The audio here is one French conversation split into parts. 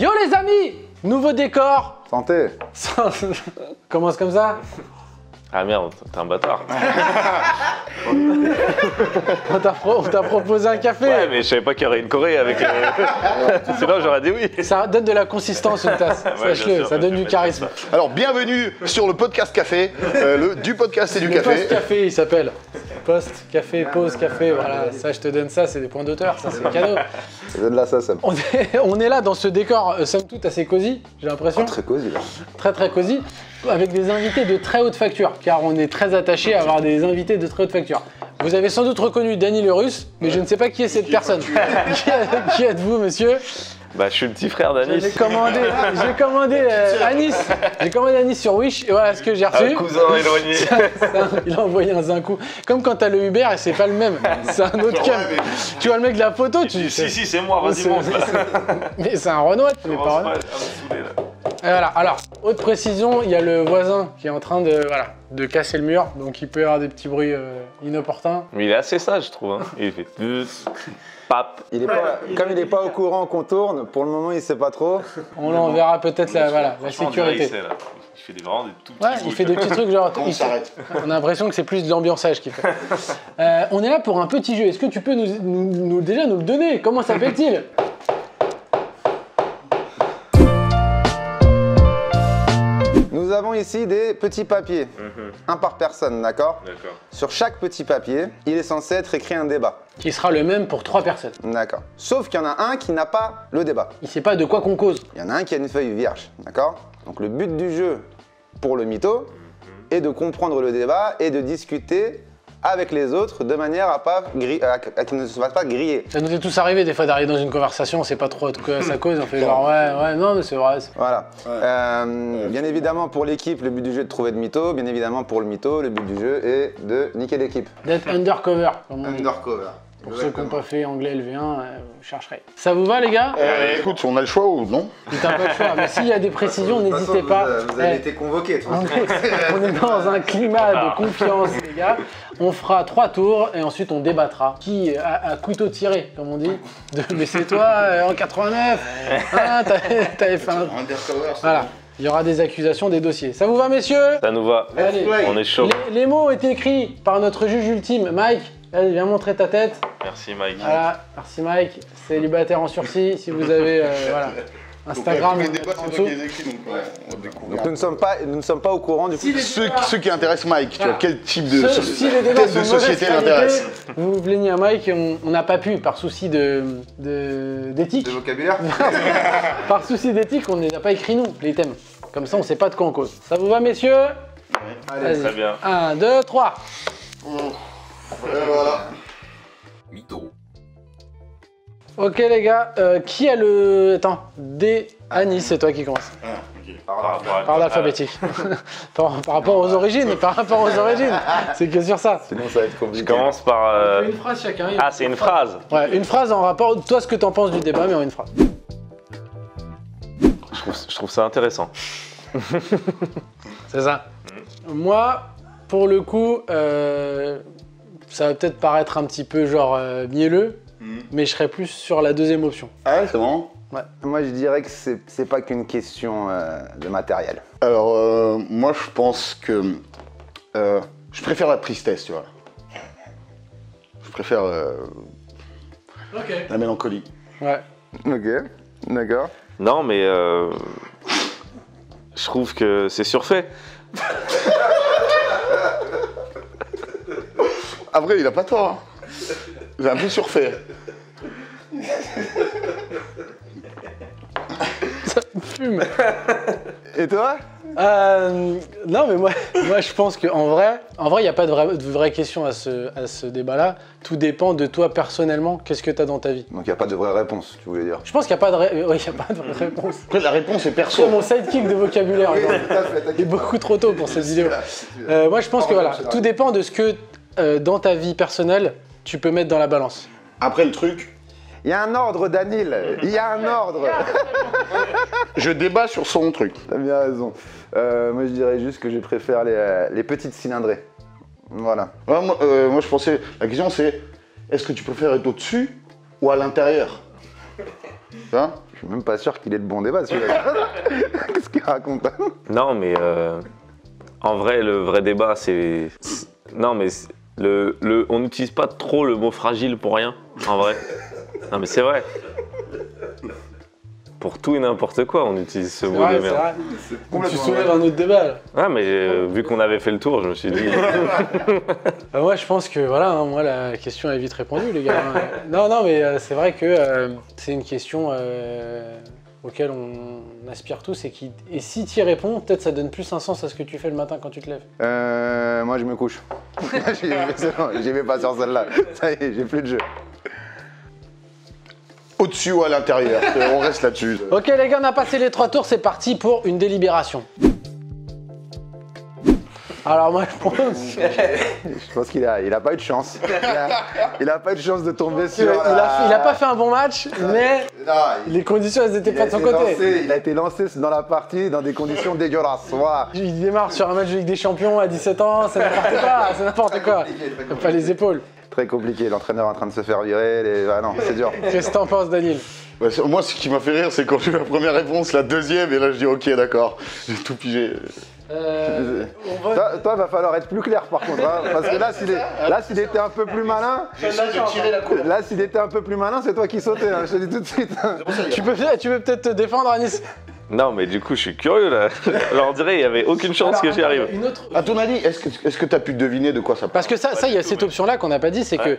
Yo les amis, nouveau décor. Santé. Commence comme ça. Ah merde, t'es un bâtard. On t'a proposé un café. Ouais, mais je savais pas qu'il y aurait une Corée avec. Sinon, j'aurais dit oui. Ça donne de la consistance une tasse. Ouais, Sache-le, ça donne du charisme. Alors, bienvenue sur le podcast café, du podcast et du café. Post café, il s'appelle. Post café, pause café. Voilà, ça, je te donne ça, c'est des points d'auteur, ça, c'est cadeau. Ça donne là, ça me... On est là dans ce décor, somme toute, assez cosy, j'ai l'impression. Très cosy, là. Très très cosy, avec des invités de très haute facture, car on est très attaché à avoir des invités de très haute facture. Vous avez sans doute reconnu Danny le Russe, mais je ne sais pas qui est cette personne. Qui êtes-vous, monsieur? Bah, je suis le petit frère d'Anis. J'ai commandé Anis. J'ai commandé Anis sur Wish et voilà ce que j'ai reçu. Un cousin éloigné. Il a envoyé un Zinkou. Comme quand t'as le Uber et c'est pas le même. C'est un autre cam. Tu vois le mec de la photo, tu dis. Si, c'est moi, vas-y, monte. Mais c'est un Renoir, tu n'es pas Renoir. Et voilà, alors, autre précision, il y a le voisin qui est en train de casser le mur, donc il peut y avoir des petits bruits inopportuns. Mais il est assez sage, je trouve. Hein. Il fait pap. Comme il n'est pas au courant qu'on tourne, pour le moment, il sait pas trop. On en verra peut-être la sécurité. Il fait vraiment des tout petits Ouais, il fait des petits trucs genre. On s'arrête. On a l'impression que c'est plus de l'ambiançage qu'il fait. On est là pour un petit jeu. Est-ce que tu peux déjà nous le donner? Comment s'appelle-t-il? Nous avons ici des petits papiers, un par personne, d'accord? D'accord. Sur chaque petit papier, il est censé être écrit un débat. Qui sera le même pour 3 personnes. D'accord. Sauf qu'il y en a un qui n'a pas le débat. Il sait pas de quoi qu'on cause. Il y en a un qui a une feuille vierge, d'accord? Donc le but du jeu pour le mytho est de comprendre le débat et de discuter avec les autres de manière à qu'il ne se fasse pas griller. Ça nous est tous arrivé des fois d'arriver dans une conversation, on sait pas trop de quoi ça cause, on fait genre ouais, non mais c'est vrai. Voilà. Bien évidemment pour l'équipe, le but du jeu est de trouver le mytho. Bien évidemment pour le mytho, le but du jeu est de niquer l'équipe. D'être undercover, comme on dit. Undercover. Pour ceux qui n'ont pas fait anglais LV1, vous chercherez. Ça vous va les gars? Écoute, on a le choix ou non? Putain, pas le choix, mais s'il y a des précisions, n'hésitez pas. Vous avez été convoqués. On est dans un climat de confiance, les gars. On fera 3 tours et ensuite on débattra. Qui a couteau tiré, comme on dit. Mais c'est toi, en 89, hein, t'avais fait un... Undercover, Voilà. Il y aura des accusations, des dossiers. Ça vous va, messieurs? Ça nous va. Allez. On est chaud. Les mots ont été écrits par notre juge ultime, Mike. Allez, viens montrer ta tête. Merci, Mike. Voilà, merci Mike. Célibataire en sursis, si vous avez voilà, Instagram en dessous. Donc nous ne sommes pas au courant du coup. Ceux qui intéressent Mike, tu vois, quel type de, Si les débats thème de sont de société mauvaise l'intéresse? qualité, vous vous plaignez à Mike, on n'a pas pu, par souci d'éthique. De vocabulaire. Par souci d'éthique, on ne les a pas écrits nous, les thèmes. Comme ça, on ne sait pas de quoi on cause. Ça vous va, messieurs? Allez. Très bien. 1, 2, 3. Voilà. Mytho. Ok les gars, qui a le... Attends, Anis, c'est toi qui commence. Par l'alphabétique. par rapport aux origines, c'est que sur ça. Sinon ça va être compliqué. Je commence par. Une phrase chacun. Ah, c'est une phrase. Ouais, une phrase en rapport, toi ce que t'en penses du débat, mais en une phrase. Je trouve ça intéressant. C'est ça. Moi, pour le coup, ça va peut-être paraître un petit peu genre mielleux, mais je serais plus sur la deuxième option. Ah ouais, c'est bon. Ouais. Moi je dirais que c'est pas qu'une question de matériel. Alors, moi je pense que je préfère la tristesse, tu vois. Je préfère la mélancolie. Ouais. Ok, d'accord. Non, mais je trouve que c'est surfait. Après, il a pas tort. Hein. J'ai un peu surfait. Ça me fume. Et toi? Non, mais moi je pense qu'en vrai, il n'y a pas de vraie question à ce débat-là. Tout dépend de toi personnellement, qu'est-ce que tu as dans ta vie. Donc il n'y a pas de vraie réponse, tu voulais dire. Je pense qu'il n'y a pas de vraie réponse. Après, la réponse est perso. C'est mon sidekick de vocabulaire. Il est beaucoup trop tôt pour cette vidéo. Moi je pense que voilà, tout dépend de ce que dans ta vie personnelle, tu peux mettre dans la balance. Après, le truc, Il y a un ordre, Danil. Il y a un ordre. je débat sur son truc. T'as bien raison. Moi, je dirais juste que je préfère les petites cylindrées. Voilà. Ouais, moi, je pensais... La question, c'est... Est-ce que tu préfères être au-dessus ou à l'intérieur? Hein? Je suis même pas sûr qu'il ait de bon débat celui-là. Qu'est-ce qu'il raconte? Non, mais en vrai, le vrai débat, c'est. Non, mais on n'utilise pas trop le mot fragile pour rien, en vrai. Non, mais c'est vrai. Pour tout et n'importe quoi, on utilise ce mot de merde. Tu soulèves un autre débat là. Ah, mais vu qu'on avait fait le tour, je me suis dit. Moi, je pense que voilà, hein, moi la question est vite répondue, les gars. Non, mais c'est vrai que c'est une question auquel on aspire tous et si tu y réponds, peut-être ça donne plus un sens à ce que tu fais le matin quand tu te lèves. Moi je me couche. J'y vais pas sur celle-là. Ça y est, j'ai plus de jeu. Au-dessus ou à l'intérieur, on reste là-dessus. Ok les gars, on a passé les 3 tours, c'est parti pour une délibération. Alors moi Je pense qu'il a pas eu de chance. Il a pas eu de chance de tomber sur. il a pas fait un bon match, mais les conditions elles étaient pas de son côté. Il a été lancé dans la partie dans des conditions dégueulasses. Voilà. Il démarre sur un match de Ligue des Champions à 17 ans, c'est n'importe quoi. Il a pas les épaules. Très compliqué, l'entraîneur en train de se faire virer. Ah non, c'est dur. Qu'est-ce que t'en penses, Daniel? Moi, ce qui m'a fait rire, c'est quand j'ai eu la première réponse, la deuxième, et là je dis ok, d'accord, j'ai tout pigé. Toi, va falloir être plus clair par contre, hein, parce que là, s'il était un peu plus malin, là, s'il était un peu plus malin, c'est toi qui sautais, hein, je te dis tout de suite. Tu peux peut-être te défendre, Anis. Non, mais du coup, je suis curieux là. Alors, on dirait qu'il n'y avait aucune chance que j'y arrive. À ton avis, est-ce que tu as pu deviner de quoi ça parle? Parce que ça, il y a cette option-là qu'on n'a pas dit, c'est que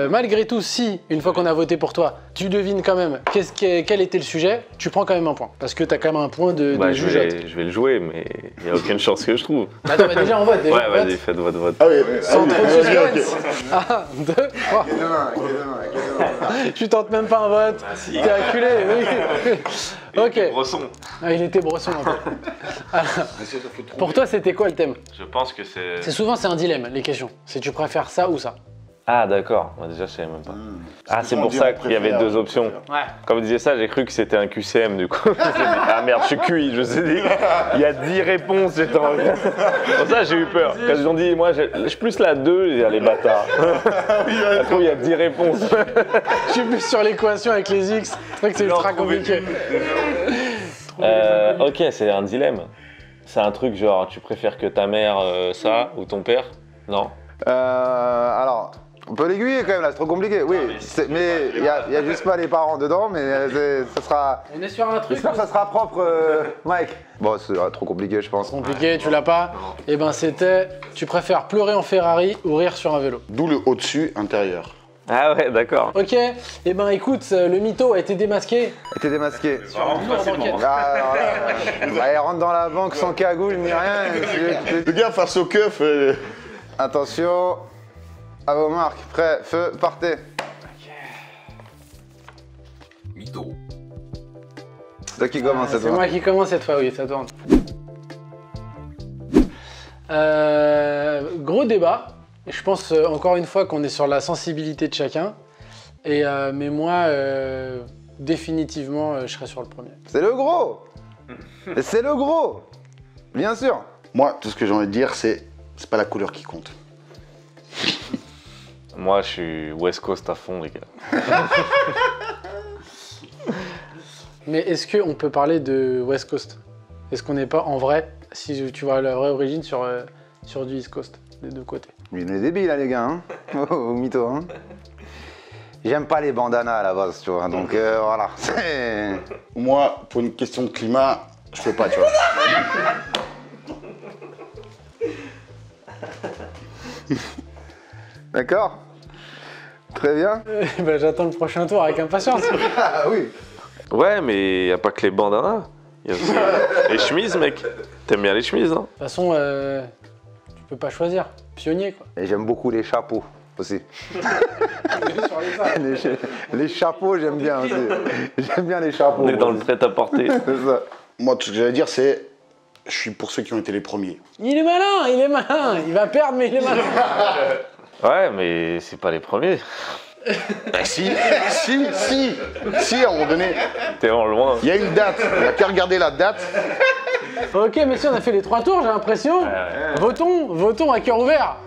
malgré tout, si, une fois qu'on a voté pour toi, tu devines quand même quel était le sujet, tu prends quand même un point. Parce que tu as quand même un point de jugeote. Je vais le jouer, mais il n'y a aucune chance que je trouve. Attends, bah déjà on vote. Ouais, vas-y, faites votre vote. Ah oui, sans trop de suspense. 1, 2, 3. Tu tentes même pas un vote. T'es acculé, oui. Ok. Bresson. Ah, il était Bresson un peu. Alors, pour toi, c'était quoi le thème? Je pense que c'est. Souvent, c'est un dilemme, les questions. C'est tu préfères ça ou ça? Ah, d'accord. Moi, déjà, je savais même pas. Ah, c'est pour ça qu'il y avait 2 options. Ouais. Quand vous disiez ça, j'ai cru que c'était un QCM du coup. Je me suis dit, ah merde, je suis cuit. Je me suis dit, il y a 10 réponses. J'étais en. Pour ça, j'ai eu peur. Quand ils ont dit, moi, je suis plus la 2, j'ai dit, ah, les bâtards. Après, il y a 10 réponses. Je suis plus sur l'équation avec les X. C'est vrai que c'est ultra compliqué. Ok, c'est un dilemme. C'est un truc genre, tu préfères que ta mère ça ou ton père? Non. Alors, on peut l'aiguiller quand même là, c'est trop compliqué. Oui, mais il y a juste pas les parents dedans, mais ça sera. On est sur un truc. J'espère que ça sera propre, Mike. Bon, c'est trop compliqué, je pense. Compliqué, tu l'as pas? Eh ben, c'était. Tu préfères pleurer en Ferrari ou rire sur un vélo? D'où le au-dessus intérieur. Ah ouais, d'accord. Ok, eh ben écoute, le mytho a été démasqué. T'es démasqué. Facilement. Il rentre dans la banque sans cagoule ni rien. Le gars face au keuf. Attention, à vos marques, prêt, feu, partez. Mytho. C'est toi qui commence cette C'est fois. moi qui commence cette fois, oui, ça tourne. Gros débat. Je pense encore une fois qu'on est sur la sensibilité de chacun. Mais moi, définitivement, je serai sur le premier. C'est le gros. C'est le gros. Bien sûr. Moi, tout ce que j'ai envie de dire, c'est pas la couleur qui compte. Moi, je suis West Coast à fond, les gars. Mais est-ce qu'on peut parler de West Coast? Est-ce qu'on n'est pas en vrai, si tu vois la vraie origine, sur du East Coast, des deux côtés? Il est débile là les gars, hein. Au mytho, hein. J'aime pas les bandanas à la base, tu vois, donc voilà. Moi, pour une question de climat, je peux pas, tu vois. D'accord. Très bien. Ben, j'attends le prochain tour avec impatience. Ah oui. Ouais, mais il n'y a pas que les bandanas. Il y a aussi les chemises, mec. T'aimes bien les chemises, non? De toute façon, tu peux pas choisir. Pionnier, quoi. Et j'aime beaucoup les chapeaux aussi. Les chapeaux, j'aime bien aussi. J'aime bien les chapeaux. On est dans le prêt-à-porter. C'est ça. Moi, tout ce que j'allais dire, c'est je suis pour ceux qui ont été les premiers. Il est malin, il est malin. Il va perdre, mais il est malin. Ouais, mais c'est pas les premiers. Bah si, à un moment donné, T'es en loin. il y a une date, on n'a qu'à regarder la date. Ok, messieurs, on a fait les 3 tours, j'ai l'impression. Votons à cœur ouvert.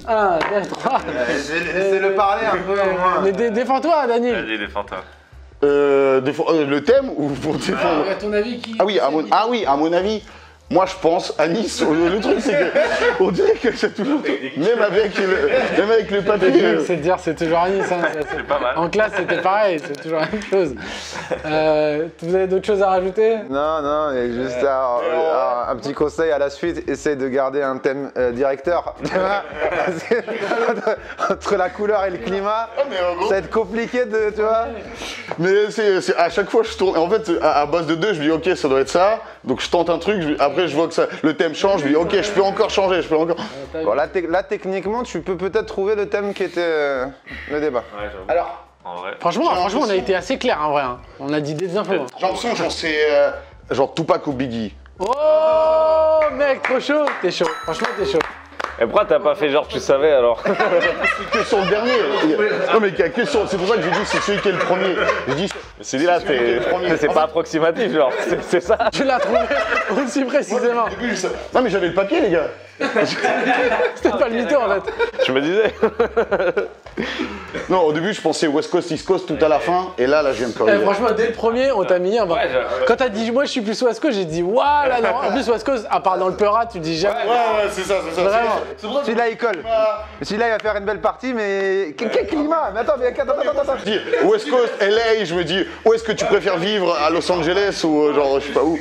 1, 2, 3. Laissez-le parler un peu au moins. Mais défends-toi, Daniel. Vas-y, défends-toi. Le thème ou pour défendre? À ton avis, qui. Ah oui, à mon avis, moi je pense à Nice. Le truc c'est que on dirait que c'est toujours même avec le papier. C'est de dire, c'est toujours à Nice. Hein. C'est pas mal. En classe, c'était pareil, c'est toujours la même chose. Vous avez d'autres choses à rajouter? Non, et juste un petit conseil à la suite, essaye de garder un thème directeur. Tu vois, parce que entre la couleur et le climat, ça va être compliqué de, tu vois. Mais c'est à chaque fois je tourne. En fait, à base de 2, je me dis ok, ça doit être ça. Donc je tente un truc. Après, je vois que le thème change. Je me dis ok, je peux encore changer. Je peux encore. Bon, là, techniquement, tu peux peut-être trouver le thème qui était le débat. Ouais, j'avoue. Alors, En vrai. Franchement, on a été assez clair en vrai. Hein. On a dit des infos. Hein. j'ai l'impression j'en sais genre Tupac ou Biggie. Oh, mec, trop chaud. T'es chaud. Franchement, t'es chaud. Et pourquoi t'as pas fait genre tu savais alors? C'est que sur le dernier. Non mais que sur. C'est pour ça que j'ai dit c'est celui qui est le premier. J'ai dit. C'est dit là, c'est pas approximatif genre, c'est ça. Tu l'as trouvé aussi précisément. Au début, non mais j'avais le papier les gars. C'était pas le mytho en fait. Je me disais. Non, au début je pensais West Coast, East Coast tout à la fin. Et là je viens de corriger. Franchement, dès le premier, on t'a mis un. Ouais, Quand t'as dit moi je suis plus West Coast, j'ai dit waouh là non. En plus, West Coast, à part dans le Peura, tu dis jamais. Ouais, c'est ça. Vraiment. C'est pour ça que Celui-là, il colle. Celui-là, il va faire une belle partie, mais quel climat. Mais attends. je dis West Coast, LA, je me dis où est-ce que tu préfères vivre, à Los Angeles ou genre je sais pas où.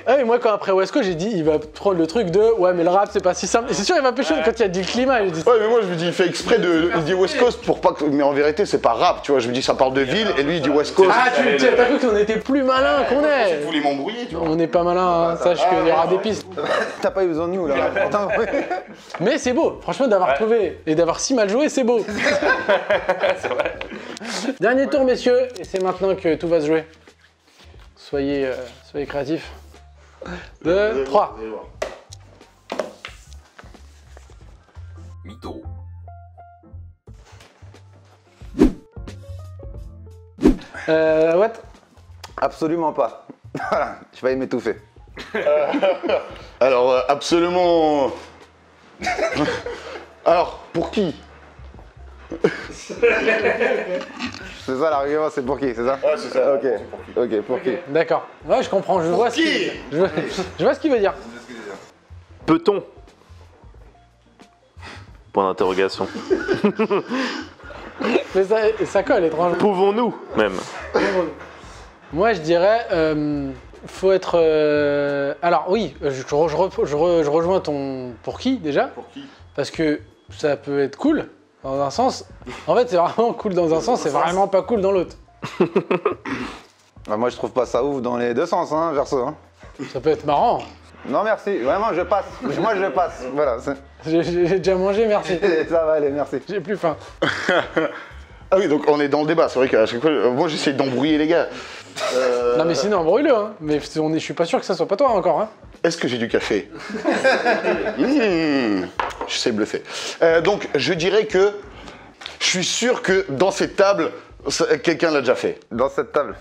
Ah, et moi, quand après West Coast, j'ai dit il va prendre le truc de ouais, mais le rap c'est pas si simple. Et c'est sûr, il va pêcher quand il a dit le climat. Il dit Ouais mais moi je me dis il fait exprès il dit West Coast pour pas que. Mais en vérité c'est pas rap, tu vois, je me dis ça parle de ville et lui il dit West Coast. ah, t'as cru qu'on était plus malin qu'on est. Vous voulez m'embrouiller, tu vois. On n'est pas malin, hein. Sache qu'il y aura des pistes. T'as pas eu besoin de nous, là. Attends, Mais c'est beau, franchement, d'avoir trouvé et d'avoir si mal joué, c'est beau. C'est vrai. Dernier tour, messieurs, et c'est maintenant que tout va se jouer. Soyez créatifs. 2, 3. Mytho. What? absolument pas. Voilà, je vais m'étouffer. Alors absolument. Alors pour qui? C'est ça l'argument, c'est pour qui, c'est ça? Ouais c'est ça. Ok, pour qui? D'accord. Ouais, je comprends, je vois ce qu'il je vois ce qu'il veut dire. Peut-on? Point d'interrogation. Mais ça colle étrangement. Pouvons-nous même? Moi, je dirais, faut être. Alors oui, je rejoins ton pour qui déjà? Pour qui? Parce que ça peut être cool dans un sens. En fait, c'est vraiment cool dans un sens, c'est vraiment pas cool dans l'autre. Bah, moi je trouve pas ça ouf dans les deux sens, hein, perso. Hein. Ça peut être marrant. Non merci, vraiment je passe. Moi je passe, voilà. J'ai déjà mangé, merci. Ça va aller, merci. J'ai plus faim. Ah oui donc on est dans le débat, c'est vrai qu'à chaque fois, moi j'essaie d'embrouiller les gars. Non mais sinon, embrouille-le. Hein. Mais je suis pas sûr que ça soit pas toi encore. Hein. Est-ce que j'ai du café? Je sais bluffer. Donc je dirais que je suis sûr que dans cette table, quelqu'un l'a déjà fait. Dans cette table.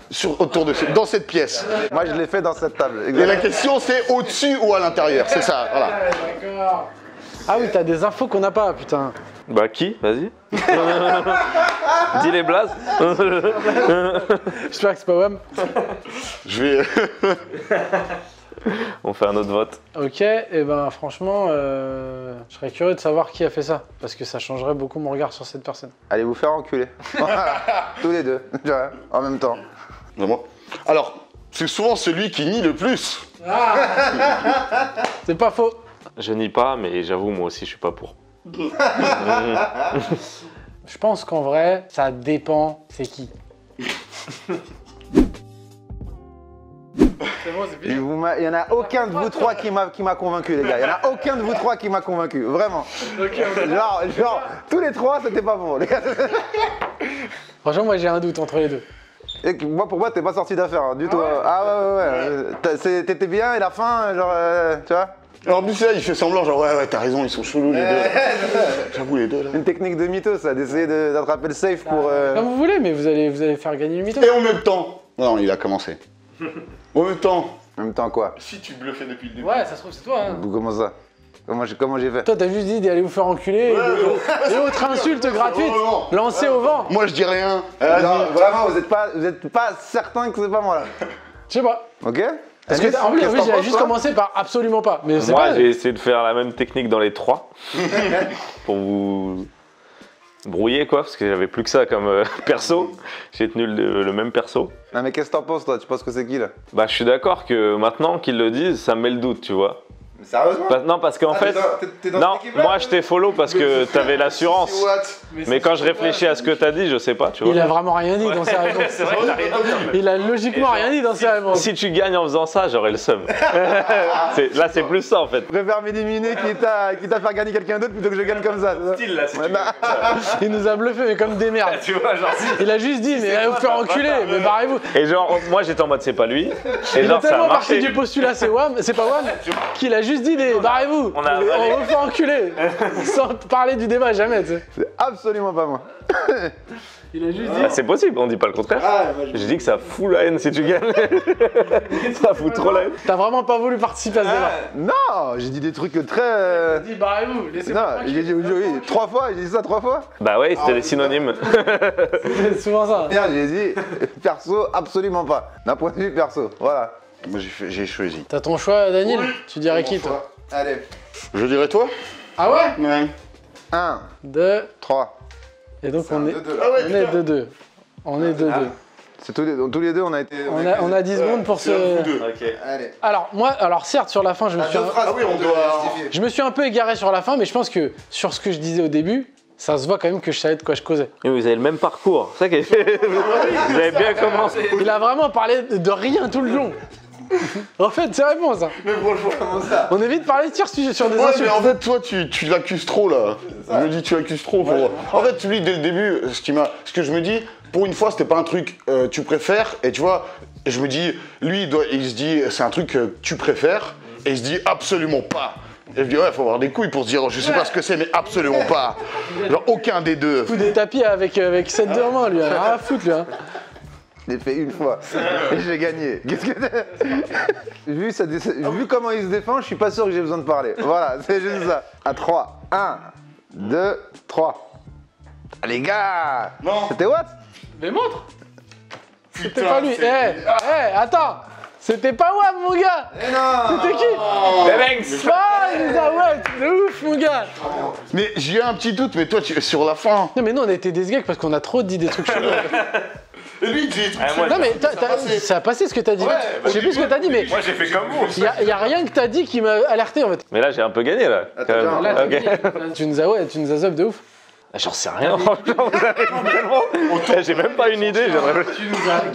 Dans cette pièce. Moi je l'ai fait dans cette table. Et la question c'est au-dessus ou à l'intérieur, c'est ça, voilà. D'accord. Ah oui, t'as des infos qu'on n'a pas, putain. Bah qui? Vas-y. Dis les blazes. J'espère que c'est pas WAM. Je vais... On fait un autre vote. Ok, et ben franchement, je serais curieux de savoir qui a fait ça. Parce que ça changerait beaucoup mon regard sur cette personne. Allez vous faire enculer. Voilà. Tous les deux, tu vois, en même temps. Vraiment. Alors, c'est souvent celui qui nie le plus. C'est pas faux. Je nie pas, mais j'avoue moi aussi je suis pas pour. Je pense qu'en vrai, ça dépend c'est qui. C'est bon, c'est Il y en a aucun de vous trois qui m'a convaincu, les gars. Il y en a aucun de vous trois qui m'a convaincu, vraiment. Genre, tous les trois, c'était pas bon, les gars. Franchement, moi j'ai un doute entre les deux. Et pour moi, t'es pas sorti d'affaire, hein, du tout. Ah ouais. T'étais bien et la fin, genre, tu vois. Alors en plus là, il fait semblant, genre ouais, t'as raison, ils sont chelous les deux. J'avoue les deux là. Une technique de mytho, ça, d'essayer d'attraper le safe pour. Comme vous voulez, mais vous allez faire gagner le mytho. Et en même temps... Non, il a commencé. En même temps... En même temps, quoi? Si tu bluffais depuis le début. Ouais, ça se trouve, c'est toi. Hein. Comment ça? Comment j'ai fait? Toi, t'as juste dit d'aller vous faire enculer et autres insultes gratuites lancées au vent. Moi, je dis rien. Non, vraiment, vous êtes pas certain que c'est pas moi là. Je sais pas. Ok? Parce que en plus, j'avais juste commencé par absolument pas. Mais c'est Moi, pas... j'ai essayé de faire la même technique dans les 3 pour vous brouiller, quoi, parce que j'avais plus que ça comme perso. J'ai tenu le même perso. Non, mais qu'est-ce que t'en penses, toi? Tu penses que c'est qui là? Bah, je suis d'accord que maintenant qu'ils le disent, ça me met le doute, tu vois. Mais sérieusement? Non, parce qu'en fait. t'es dans Non, cette équipe-là? moi je t'ai follow parce que t'avais l'assurance. What? Mais quand je réfléchis à ce que t'as dit, je sais pas, tu vois. Il a vraiment rien dit dans ses réponses. C'est vrai que t'as rien dit. Il a logiquement rien dit dans ses réponses. Si tu gagnes en faisant ça, j'aurais le seum. Là, c'est plus ça en fait. Je préfère m'éliminer quitte à faire gagner quelqu'un d'autre plutôt que je gagne comme ça. Style là, si Ouais, bah, Il nous a bluffé, mais comme des merdes. tu vois, genre. Il a juste dit, mais allez vous faire enculer, mais barrez-vous. Et genre, moi j'étais en mode c'est pas lui. Et Il est genre, ça a tellement parti marché. du postulat, c'est pas Wam, qu'il a juste dit, barrez-vous. On a avalé. On vous fait enculer. Sans parler du débat, jamais, tu sais. c'est absolument pas moi. Il a juste dit. Ah, c'est possible, on dit pas le contraire. J'ai dit que ça fout la haine si tu gagnes. Ça fout trop la haine. T'as vraiment pas voulu participer à ce débat. Non, j'ai dit des trucs très. Dis, barrez-vous, laissez-moi Non, tranquille. j'ai dit oui, 3 fois, j'ai dit ça 3 fois. Bah ouais, c'était des synonymes. C'est souvent ça. Merde, j'ai dit perso, absolument pas. D'un point de vue perso, voilà. Moi, j'ai choisi. T'as ton choix, Daniel? Tu dirais qui, toi? Allez. Je dirais toi? Ah ouais? Ouais. 1, 2. 3. Et donc on est 2-2. Ah ouais, on est 2-2. On est 2-2. C'est tous les deux, on a été. On a 10 secondes pour se... Ok. Allez. Alors certes, sur la fin, je me suis... Ah oui, on doit- Je me suis un peu égaré sur la fin, mais je pense que sur ce que je disais au début, ça se voit quand même que je savais de quoi je causais. Mais vous avez le même parcours. C'est ça qui est... Vous avez bien commencé. Il a vraiment parlé de rien tout le long. En fait, c'est réponse. Hein. Mais franchement, comment ça? On évite de parler de tir sur des Ouais, insultes. mais en fait, toi, tu l'accuses trop là. Je me dis, tu l'accuses trop. En fait, lui, dès le début, ce que je me dis, pour une fois, c'était pas un truc tu préfères. Et tu vois, je me dis, lui, il se dit, c'est un truc que tu préfères. Et il se dit, absolument pas. Et je dis, ouais, faut avoir des couilles pour se dire, oh, je sais pas ce que c'est, mais absolument pas. Genre, aucun des deux. Fout des tapis avec 7-2 en main, lui. Hein. Rien à foutre, lui. Hein. Je l'ai fait une fois et j'ai gagné. Qu'est-ce que vu comment il se défend, je suis pas sûr que j'ai besoin de parler. Voilà, c'est juste ça. À 3. 1, 2, 3. Ah, les gars! Non. C'était what? Mais montre. C'était pas lui. Attends. C'était pas Wam, mon gars. Eh non! C'était qui? Ah, il nous a ouais, de ouf, mon gars. Mais j'ai un petit doute, mais toi, sur la fin. Non, mais nous, on a été des gags parce qu'on a trop dit des trucs chelous. Et lui, il dit, Non, mais ça a passé ce que t'as dit. Je sais plus ce que t'as dit, mais Moi j'ai fait comme vous. il y a rien que t'as dit qui m'a alerté en fait. Mais là j'ai un peu gagné là. quand même. Attends, Là, t'as Ok. dit, tu nous as zop de ouf. J'en sais rien, franchement, vous avez tellement. J'ai même pas une idée, j'aimerais.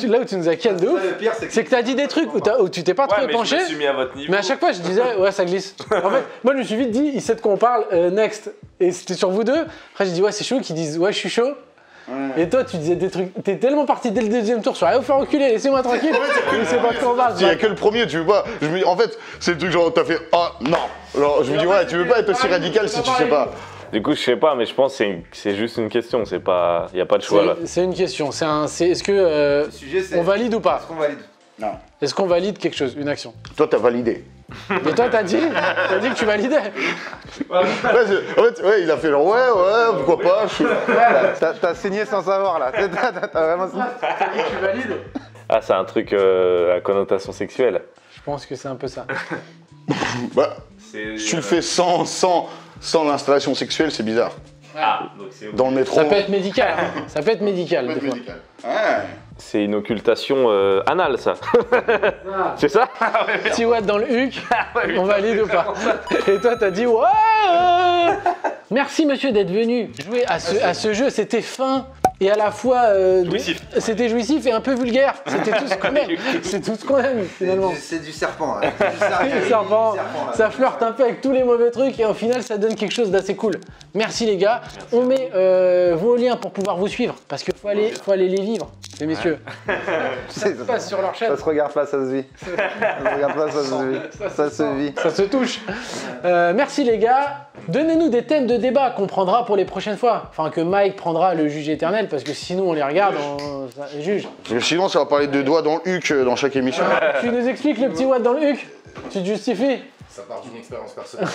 Là où tu nous as ken de ouf, Le pire, c'est que c'est que t'as dit des trucs où tu t'es pas trop penché. mis à votre niveau. Mais à chaque fois, je disais, ouais, ça glisse. En fait, moi, je me suis vite dit, il sait de quoi on parle, next. Et c'était sur vous deux. Après, j'ai dit, ouais, c'est chaud, qu'ils disent, ouais, je suis chaud. Et toi, tu disais des trucs. T'es tellement parti dès le deuxième tour sur, allez vous faire enculer, laissez-moi tranquille. Il sait pas de quoi on parle. il y a que le premier, tu veux pas. En fait, c'est le truc genre, t'as fait, oh non. Alors, je me dis, ouais, tu veux pas être aussi radical si tu sais pas. Du coup, je sais pas, mais je pense que c'est juste une question, c'est pas. Y a pas de choix là. C'est une question. Est-ce que le sujet, c'est. on valide ou pas? Est-ce qu'on valide? Non. Est-ce qu'on valide quelque chose, une action? Toi, t'as validé. Et toi, t'as dit que tu validais. En fait, ouais, il a fait genre, ouais, pourquoi pas. T'as signé sans savoir là. T'as vraiment signé. T'as dit que tu valides. Ah, c'est un truc à connotation sexuelle. Je pense que c'est un peu ça. Bah, si tu le fais sans l'installation sexuelle, c'est bizarre. Ah, donc c'est. Dans le métro. Ça peut être médical. Hein. Ça peut être médical, des fois. C'est une occultation anale, ça. C'est ça? Petit watt dans le huc, on valide ou pas? Et toi, t'as dit ouais. Merci, monsieur, d'être venu jouer à ce jeu. C'était fin et à la fois Jouissif. C'était jouissif et un peu vulgaire. C'était tout ce qu'on aime. C'est tout ce qu'on aime finalement. C'est du serpent. Le serpent, ça flirte un peu avec tous les mauvais trucs et au final ça donne quelque chose d'assez cool. Merci les gars. On met vos liens pour pouvoir vous suivre parce qu'il faut aller les vivre, les messieurs. Ça se passe sur leur chaîne. Ça se regarde pas, ça se vit. Ça se regarde pas, ça se vit. Ça se vit. Ça se touche. Merci les gars. Donnez-nous des thèmes de débat qu'on prendra pour les prochaines fois. Enfin que Mike prendra le juge éternel parce que sinon on les regarde, on juge. Parce que sinon, ça va parler de doigts dans le huc dans chaque émission. Tu nous expliques le petit watt dans le huc? Tu te justifies? Ça part d'une expérience personnelle.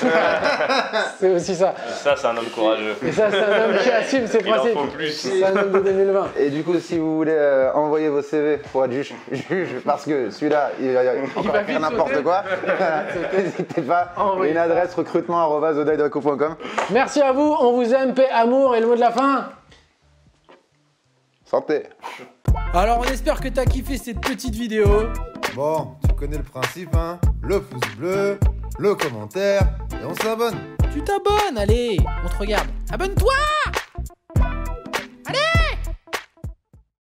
C'est aussi ça. Ça, c'est un homme courageux. Et ça, c'est un homme qui assume ses Il en principes. faut plus. C'est un homme de 2020. Et du coup, si vous voulez envoyer vos CV pour être juge, parce que celui-là, il va encore va faire vite n'importe sauter. quoi, n'hésitez pas. Envoyez Une adresse recrutement@odaidaco.com. Merci à vous, on vous aime, paix, amour et le mot de la fin. Santé. Alors on espère que t'as kiffé cette petite vidéo. Bon, tu connais le principe, hein? Le pouce bleu, le commentaire, et on s'abonne. Tu t'abonnes, allez, on te regarde. Abonne-toi!